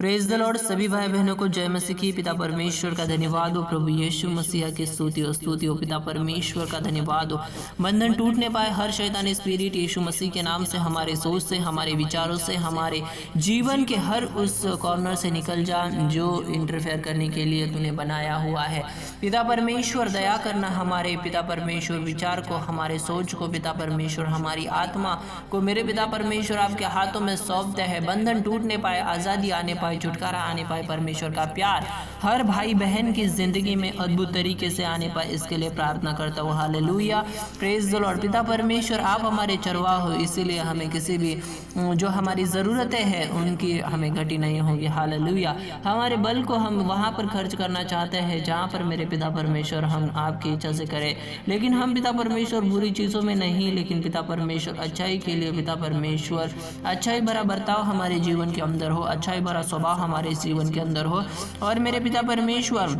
Praise the Lord. सभी भाई बहनों को जय मसीह की। पिता परमेश्वर का धन्यवाद हो, प्रभु यीशु मसीह की स्तुति हो पिता परमेश्वर का धन्यवाद हो। बंधन टूटने पाए हर शैतानी स्पिरिट यीशु मसीह के नाम से हमारे सोच से, हमारे विचारों से, हमारे जीवन के हर उस कॉर्नर से निकल जा जो इंटरफेयर करने के लिए तूने बनाया हुआ है। पिता परमेश्वर दया करना, हमारे पिता परमेश्वर विचार को, हमारे सोच को पिता परमेश्वर, हमारी आत्मा को मेरे पिता परमेश्वर आपके हाथों में सौंपते हैं। बंधन टूटने पाए, आज़ादी आने पाए, छुटकारा आने पाए, परमेश्वर का प्यार हर भाई बहन की जिंदगी में अद्भुत तरीके से आने पाए, इसके लिए प्रार्थना करता हूँ। Hallelujah, praise the Lord. पिता परमेश्वर आप हमारे चरवाह हो, इसीलिए हमें किसी भी जो हमारी ज़रूरतें हैं उनकी हमें घटी नहीं होगी। हालेलुया, हमारे बल को हम वहाँ पर खर्च करना चाहते हैं जहाँ पर मेरे पिता परमेश्वर हम आपकी इच्छा से करें, लेकिन हम पिता परमेश्वर बुरी चीज़ों में नहीं, लेकिन पिता परमेश्वर अच्छाई के लिए, पिता परमेश्वर अच्छाई भरा बर्ताव हमारे जीवन के अंदर हो, अच्छाई भरा स्वभाव हमारे जीवन के अंदर हो। और मेरे पिता परमेश्वर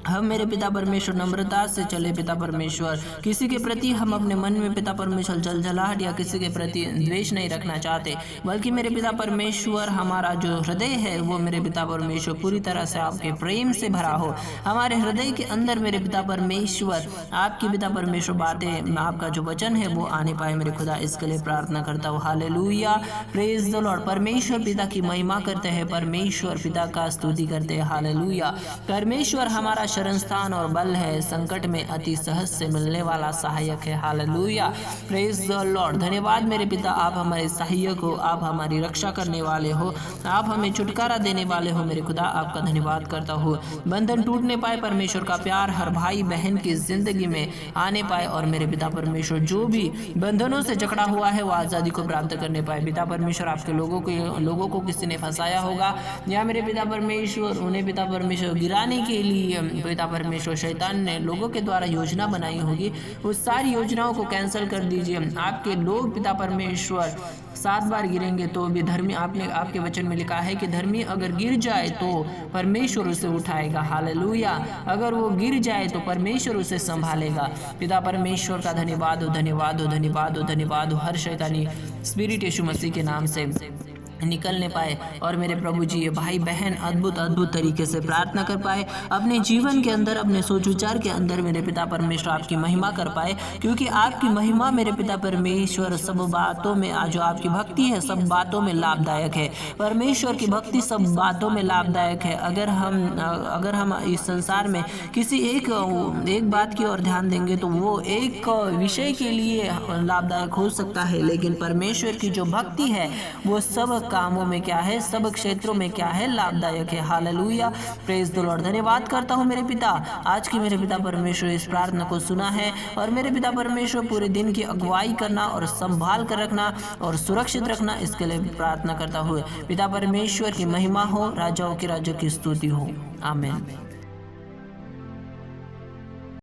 हम मेरे पिता परमेश्वर नम्रता से चले। पिता परमेश्वर किसी के प्रति हम अपने मन में पिता परमेश्वर जलजलाहट या किसी के प्रति द्वेष नहीं रखना चाहते, बल्कि मेरे पिता परमेश्वर हमारा जो हृदय है वो मेरे पिता परमेश्वर पूरी तरह से आपके प्रेम से भरा हो। हमारे हृदय के अंदर मेरे पिता परमेश्वर आपकी पिता परमेश्वर बातें, आपका जो वचन है वो आने पाए मेरे खुदा, इसके लिए प्रार्थना करता हूँ। Hallelujah, praise the Lord. परमेश्वर पिता की महिमा करते हैं, परमेश्वर पिता का स्तुति करते हैं। हालेलुया, परमेश्वर हमारा शरण स्थान और बल है, संकट में अति सहज से मिलने वाला सहायक है। Hallelujah, praise the Lord. धन्यवाद मेरे पिता, आप हमारे सहायक हो, आप हमारी रक्षा करने वाले हो, आप हमें छुटकारा देने वाले हो। मेरे खुदा आपका धन्यवाद करता हूँ। बंधन टूटने पाए, परमेश्वर का प्यार हर भाई बहन की जिंदगी में आने पाए, और मेरे पिता परमेश्वर जो भी बंधनों से जकड़ा हुआ है वो आज़ादी को प्राप्त करने पाए। पिता परमेश्वर आपके लोगों को किसी ने फंसाया होगा, या मेरे पिता परमेश्वर उन्हें पिता परमेश्वर गिराने के लिए पिता परमेश्वर शैतान ने लोगों के द्वारा योजना बनाई होगी, उस सारी योजनाओं को कैंसिल कर दीजिए। आपके लोग पिता परमेश्वर 7 बार गिरेंगे तो भी धर्मी, आपके वचन में लिखा है कि धर्मी अगर गिर जाए तो परमेश्वर उसे उठाएगा। हालेलुया, अगर वो गिर जाए तो परमेश्वर उसे संभालेगा। पिता परमेश्वर का धन्यवाद हो, धन्यवाद हो, धन्यवाद हो, धन्यवाद हो। हर शैतानी स्पिरिट यीशु मसीह के नाम से निकलने पाए, और मेरे प्रभु जी ये भाई बहन अद्भुत तरीके से प्रार्थना कर पाए, अपने जीवन के अंदर, अपने सोच विचार के अंदर मेरे पिता परमेश्वर आपकी महिमा कर पाए, क्योंकि आपकी महिमा मेरे पिता परमेश्वर सब बातों में, जो आपकी भक्ति है सब बातों में लाभदायक है। परमेश्वर की भक्ति सब बातों में लाभदायक है। अगर हम इस संसार में किसी एक बात की ओर ध्यान देंगे तो वो एक विषय के लिए लाभदायक हो सकता है, लेकिन परमेश्वर की जो भक्ति है वो सब कामों में क्या है, सब क्षेत्रों में क्या है, लाभदायक है। Hallelujah, praise the Lord. धन्यवाद करता हूँ मेरे पिता, आज की मेरे पिता परमेश्वर इस प्रार्थना को सुना है, और मेरे पिता परमेश्वर पूरे दिन की अगुवाई करना और संभाल कर रखना और सुरक्षित रखना, इसके लिए प्रार्थना करता हूँ। पिता परमेश्वर की महिमा हो, राजाओं के राजा की स्तुति हो। आमीन।